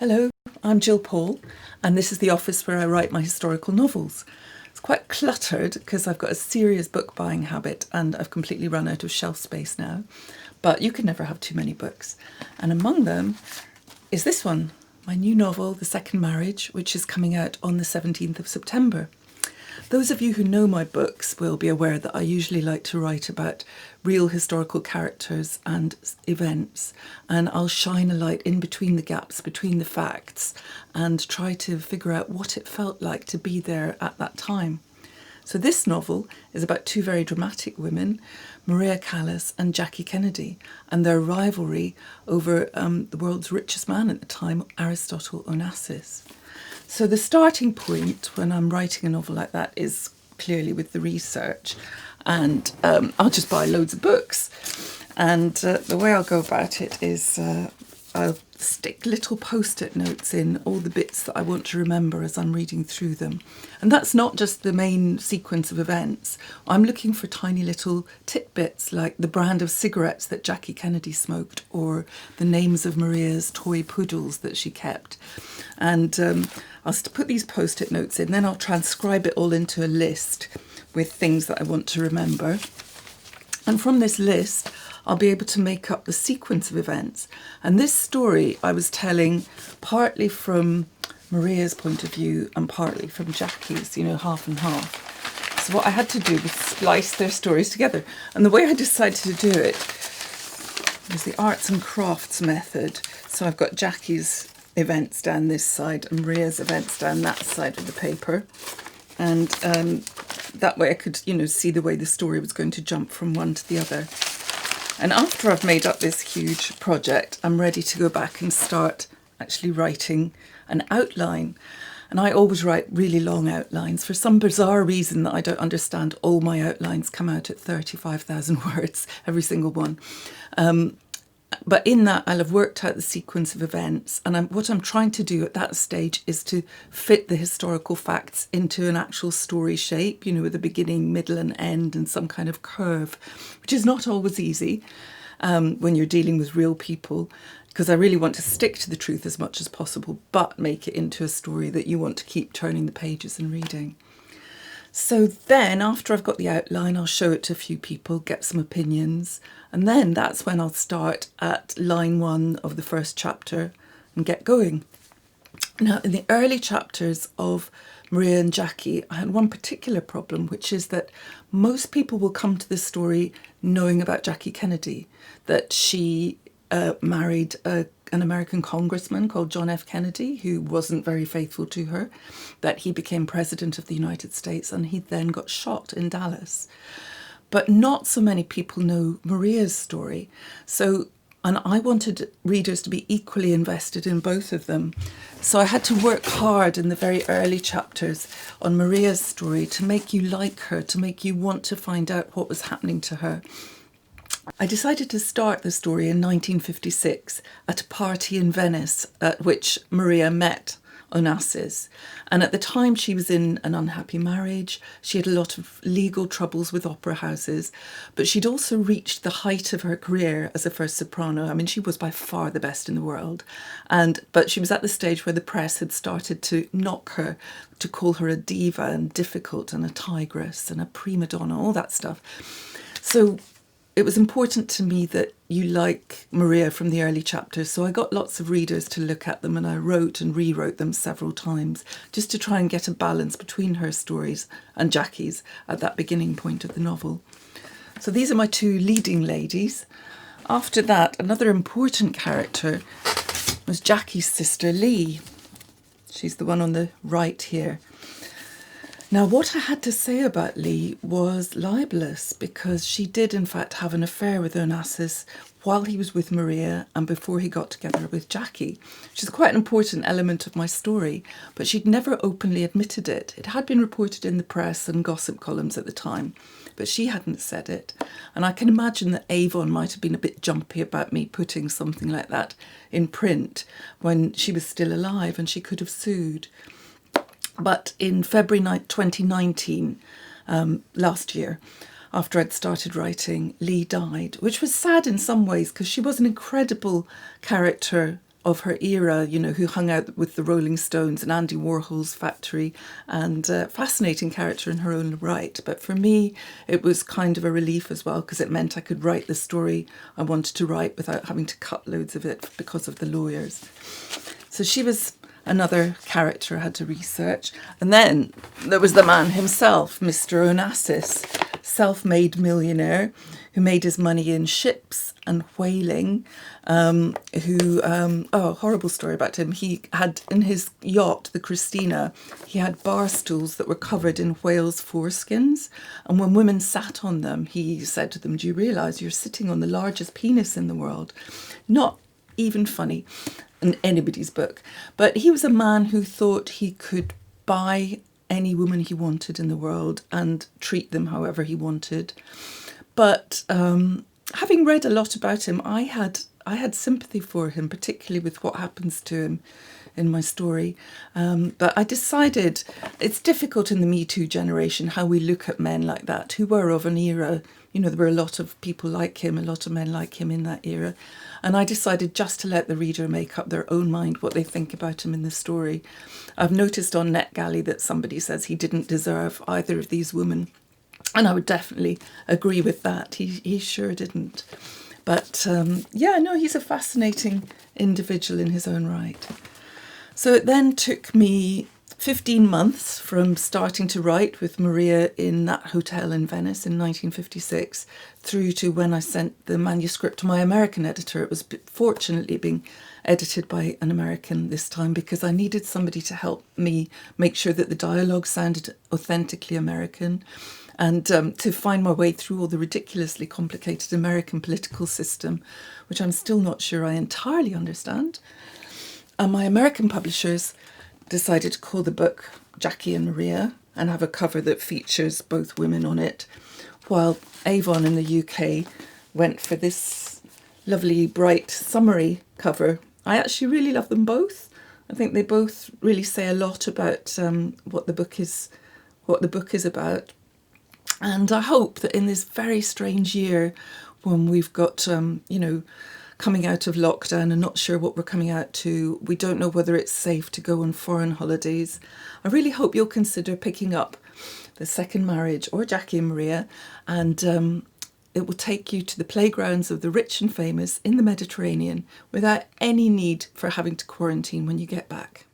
Hello, I'm Gill Paul, and this is the office where I write my historical novels. It's quite cluttered because I've got a serious book buying habit and I've completely run out of shelf space now. But you can never have too many books. And among them is this one, my new novel, The Second Marriage, which is coming out on the 17th of September. Those of you who know my books will be aware that I usually like to write about real historical characters and events, and I'll shine a light in between the gaps, between the facts, and try to figure out what it felt like to be there at that time. So this novel is about two very dramatic women, Maria Callas and Jackie Kennedy, and their rivalry over the world's richest man at the time, Aristotle Onassis. So the starting point when I'm writing a novel like that is clearly with the research, and I'll just buy loads of books. And the way I'll go about it is I'll stick little post-it notes in all the bits that I want to remember as I'm reading through them. And that's not just the main sequence of events. I'm looking for tiny little tidbits like the brand of cigarettes that Jackie Kennedy smoked, or the names of Maria's toy poodles that she kept. And I'll put these post-it notes in, then I'll transcribe it all into a list with things that I want to remember. And from this list, I'll be able to make up the sequence of events. And this story I was telling partly from Maria's point of view and partly from Jackie's, half and half. So what I had to do was splice their stories together. And the way I decided to do it was the arts and crafts method. So I've got Jackie's events down this side and Maria's events down that side of the paper. And that way I could, see the way the story was going to jump from one to the other. And after I've made up this huge project, I'm ready to go back and start actually writing an outline. And I always write really long outlines. For some bizarre reason that I don't understand, all my outlines come out at 35,000 words, every single one. But in that, I'll have worked out the sequence of events. And what I'm trying to do at that stage is to fit the historical facts into an actual story shape, with a beginning, middle and end and some kind of curve, which is not always easy when you're dealing with real people, because I really want to stick to the truth as much as possible, but make it into a story that you want to keep turning the pages and reading. So then after I've got the outline, I'll show it to a few people, get some opinions, and then that's when I'll start at line 1 of the first chapter and get going. Now, in the early chapters of Maria and Jackie, I had one particular problem, which is that most people will come to this story knowing about Jackie Kennedy, that she married an American congressman called John F. Kennedy, who wasn't very faithful to her, that he became president of the United States and he then got shot in Dallas. But not so many people know Maria's story. And I wanted readers to be equally invested in both of them. So I had to work hard in the very early chapters on Maria's story to make you like her, to make you want to find out what was happening to her. I decided to start the story in 1956 at a party in Venice at which Maria met Onassis. And at the time she was in an unhappy marriage. She had a lot of legal troubles with opera houses, but she'd also reached the height of her career as a first soprano. I mean, she was by far the best in the world. But she was at the stage where the press had started to knock her, to call her a diva and difficult and a tigress and a prima donna, all that stuff. So it was important to me that you like Maria from the early chapters, so I got lots of readers to look at them and I wrote and rewrote them several times just to try and get a balance between her stories and Jackie's at that beginning point of the novel. So these are my two leading ladies. After that, another important character was Jackie's sister Lee. She's the one on the right here. Now, what I had to say about Lee was libelous, because she did, in fact, have an affair with Onassis while he was with Maria and before he got together with Jackie, which is quite an important element of my story, but she'd never openly admitted it. It had been reported in the press and gossip columns at the time, but she hadn't said it. And I can imagine that Avon might have been a bit jumpy about me putting something like that in print when she was still alive and she could have sued. But in February 2019, last year, after I'd started writing, Lee died, which was sad in some ways because she was an incredible character of her era, you know, who hung out with the Rolling Stones and Andy Warhol's factory, and fascinating character in her own right. But for me, it was kind of a relief as well, because it meant I could write the story I wanted to write without having to cut loads of it because of the lawyers. So she was another character I had to research. And then there was the man himself, Mr. Onassis, self-made millionaire who made his money in ships and whaling, horrible story about him. He had, in his yacht, the Christina, he had bar stools that were covered in whales' foreskins. And when women sat on them, he said to them, "Do you realise you're sitting on the largest penis in the world?" Not even funny in anybody's book. But he was a man who thought he could buy any woman he wanted in the world and treat them however he wanted. But having read a lot about him, I had sympathy for him, particularly with what happens to him in my story. But I decided it's difficult in the Me Too generation how we look at men like that, who were of an era. You know, there were a lot of people like him, a lot of men like him in that era. And I decided just to let the reader make up their own mind what they think about him in the story. I've noticed on NetGalley that somebody says he didn't deserve either of these women. And I would definitely agree with that. He sure didn't. But he's a fascinating individual in his own right. So it then took me 15 months from starting to write with Maria in that hotel in Venice in 1956 through to when I sent the manuscript to my American editor. It was fortunately being edited by an American this time, because I needed somebody to help me make sure that the dialogue sounded authentically American, and to find my way through all the ridiculously complicated American political system, which I'm still not sure I entirely understand. And my American publishers decided to call the book Jackie and Maria and have a cover that features both women on it, while Avon in the UK went for this lovely, bright, summery cover. I actually really love them both. I think they both really say a lot about what the book is about. And I hope that in this very strange year, when we've got, coming out of lockdown and not sure what we're coming out to, we don't know whether it's safe to go on foreign holidays, I really hope you'll consider picking up The Second Marriage or Jackie and Maria, and it will take you to the playgrounds of the rich and famous in the Mediterranean without any need for having to quarantine when you get back.